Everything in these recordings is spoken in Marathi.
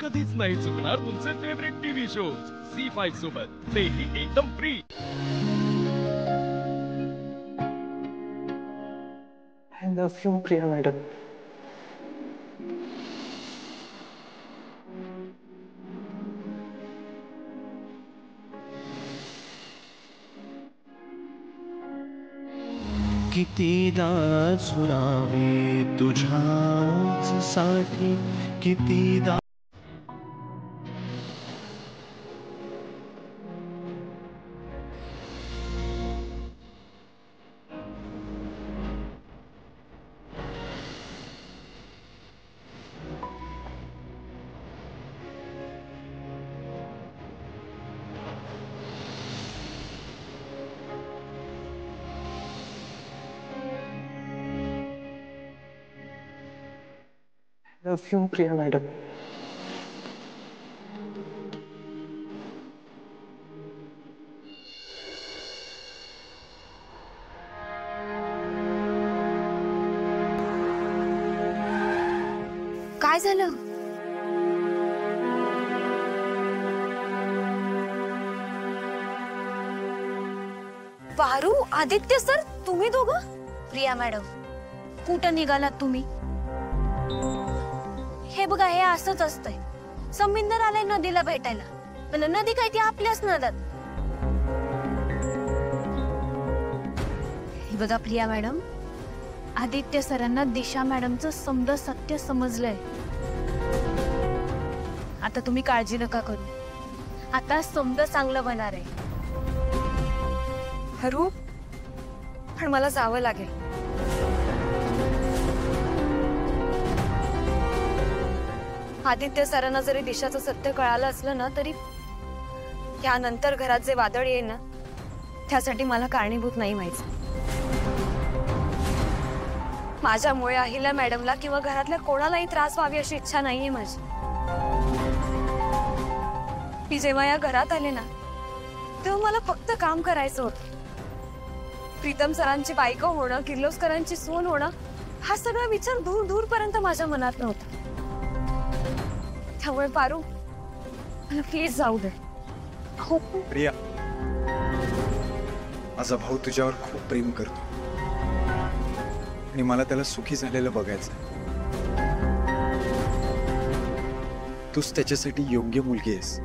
कधीच नाही चुकणार तुमचे फेवरेट टीव्ही शोज C5 सोबत, तेही एकदम free. I love you, Priya madam. कितीदा झुरावे तुझ्याच साठी कितीदा. Love you, Priya madam. काय झालं? पारू, आदित्य सर, तुम्ही दोघं? प्रिया मॅडम, कुठं निघालात तुम्ही? हे बघा, हे असंच असतंय. समिंदर आलाय नदीला भेटायला, पण नदी काय ती आपल्याच नदात. हे बघा प्रिया मॅडम, आदित्य सरांना दिशा मॅडमचं समज सत्य समजलंय. आता तुम्ही काळजी नका करू, आता समज चांगलं होणार आहे. हरू, पण मला जावं लागेल. आदित्य सरांना जरी दिशाचं सत्य कळालं असलं ना, तरी त्यानंतर घरात जे वादळ येईल ना, त्यासाठी मला कारणीभूत नाही व्हायचं. माझ्यामुळे अहिल्या मॅडमला किंवा घरातल्या कोणालाही त्रास व्हावी अशी इच्छा नाहीये माझी. मी जेव्हा या घरात आले ना, तेव्हा मला फक्त काम करायचं होतं. प्रीतम सरांची बायको होणं, किर्लोस्करांची सून होणं, हा सगळा विचार दूर दूर पर्यंत माझ्या मनात नव्हता. त्यामुळे पारू, मला प्लीज जाऊ दे. हो प्रिया, माझा भाऊ तुझ्यावर खूप प्रेम करतो आणि मला त्याला सुखी झालेलं बघायचं. तूच त्याच्यासाठी योग्य मुलगी आहेस.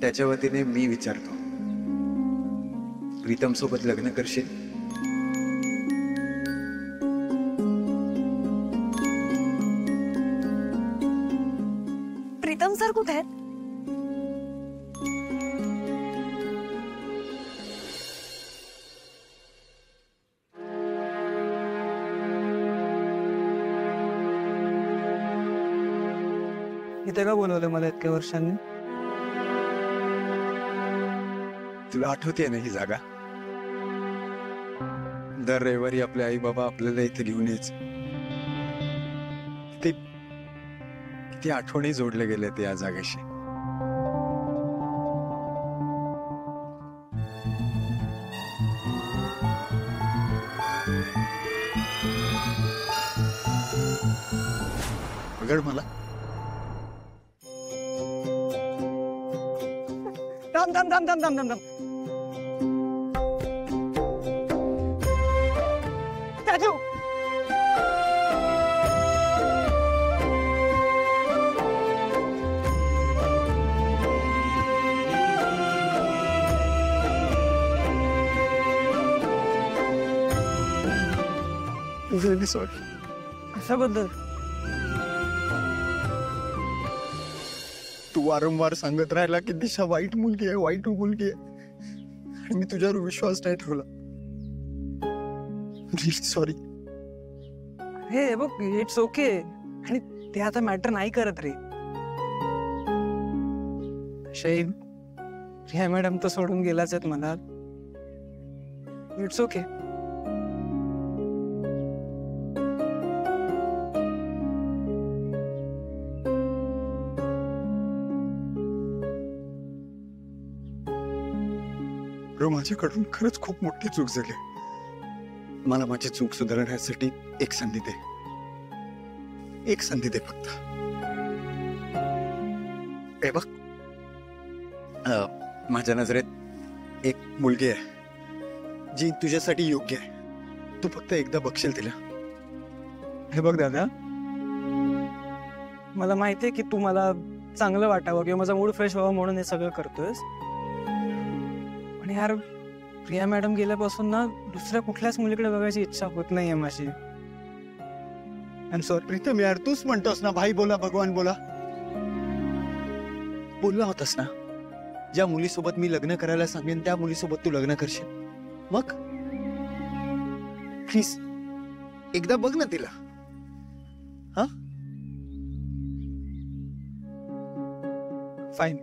त्याच्या वतीने मी विचारतो, प्रीतम सोबत लग्न करशील? प्रीतम सर कुठे आहेत? इथे का बोलवलं मला इतक्या वर्षांनी? तुला आठवते ना ही जागा? दर रविवारी आपले आई बाबा आपल्याला इथे घेऊन यायचे. ते किती आठवणी जोडले गेले ते या जागेशी. पकड मला. थांब थांब थांब थांब थांब थांब थांब. राजू, सॉरी. कशाबद्दल? तू वारंवार सांगत राहिला की दिशा वाईट मुलगी आहे, वाईट मुलगी आहे, आणि मी तुझ्यावर विश्वास नाही ठेवला. Really sorry. हे बघ, इट्स ओके. आणि ते आता मॅटर नाही करत रे. शैन, प्रिया मॅडम तर सोडून गेलाच आहेत मला. It's okay. माझ्याकडून खरंच खूप मोठी चूक झाली. मला माझी चूक सुधारण्यासाठी एक संधी दे. एक संधी दे फक्त. हे बघ, माझ्या नजरेत एक मुलगी आहे जी तुझ्यासाठी योग्य आहे. तू फक्त एकदा बघशील तिला. हे बघ दादा, मला माहिती आहे की तू मला चांगलं वाटावं किंवा माझा मूड फ्रेश व्हावा म्हणून हे सगळं करतोयस. पण यार, प्रिया मॅडम गेल्यापासून ना दुसऱ्या कुठल्याच मुलीकडे बघायची इच्छा होत नाहीये माझी. I'm sorry प्रीतम यार, तूच म्हणतोस ना भाई बोला भगवान बोला. बोलला होतास ना, ज्या मुलीसोबत मी लग्न करायला सांगेन त्या मुलीसोबत तू लग्न करशील. मग प्लीज एकदा बघ ना तिला. हा, फाईन.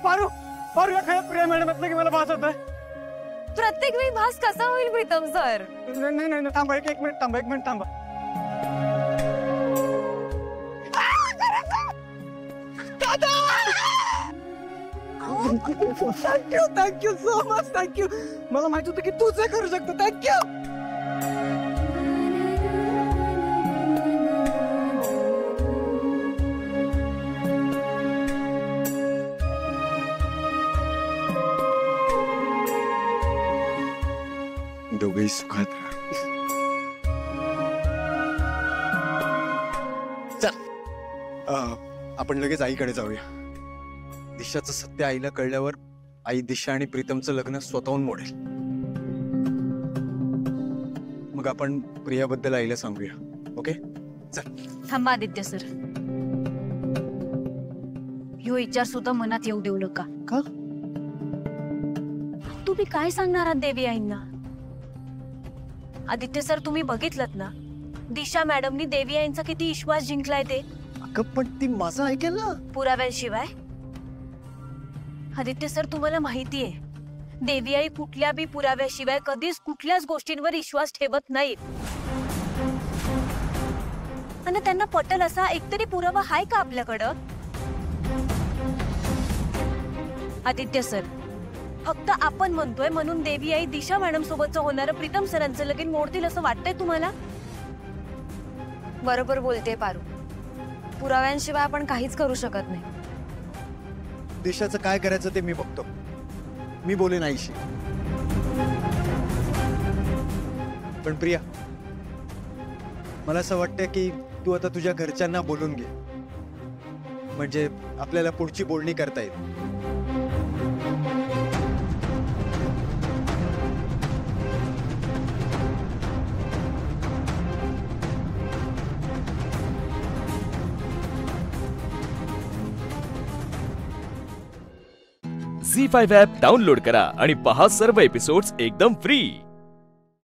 पारू पारू, या खरं प्रिया मॅडम म्हटलं की मला भास होत आहे. प्रत्येक वेळी भास कसा होईल प्रीतम सर? नाही नाही थांबा, एक मिनिट थांबा, एक मिनिट थांबा. Thank you thank you so much, thank you. मला माहित होतं की तूच हे करू शकतो. थँक्यू. दोघेही सुखात राहा. चल, आपण लगेच आईकडे जाऊया. दिशाचं सत्य आईला कळल्यावर आई दिशा आणि प्रीतमचं लग्न स्वतःहून मोडेल. मग आपण प्रियाबद्दल आईला सांगूया. ओके, चल. थांबा आदित्य सर, ह्यो विचार सुद्धा मनात येऊ देऊ नका. का? तुम्ही काय सांगणार आहात देवी आईंना? आदित्य सर, तुम्ही बघितलत ना दिशा मॅडमनी देवी आईंचा किती विश्वास जिंकलाय ते. अगं पण ती माझं ऐकेल ना. पुराव्यांशिवाय? आदित्य सर, तुम्हाला माहितीये देवी आई कुठल्या बी पुराव्याशिवाय कधीच कुठल्याच गोष्टींवर विश्वास ठेवत नाहीत. आणि त्यांना पटल असा एकतरी पुरावा हाय का आपल्याकडं? आदित्य सर, फक्त आपण म्हणतोय म्हणून देवी आई दिशा मॅडम सोबतचं होणारं प्रीतम सरांचं लगीन मोडतील असं वाटतंय तुम्हाला? बरोबर बोलते पारू. पुराव्यांशिवाय आपण काहीच करू शकत नाही. दिशाचं काय करायचं ते मी बघतो. मी बोलेन आईशी. पण प्रिया, मला असं वाटतं की तू आता तुझ्या घरच्यांना बोलून घे, म्हणजे आपल्याला पुढची बोलणी करता येईल. झी5 ॲप डाउनलोड करा आणि पहा सर्व एपिसोड्स एकदम फ्री.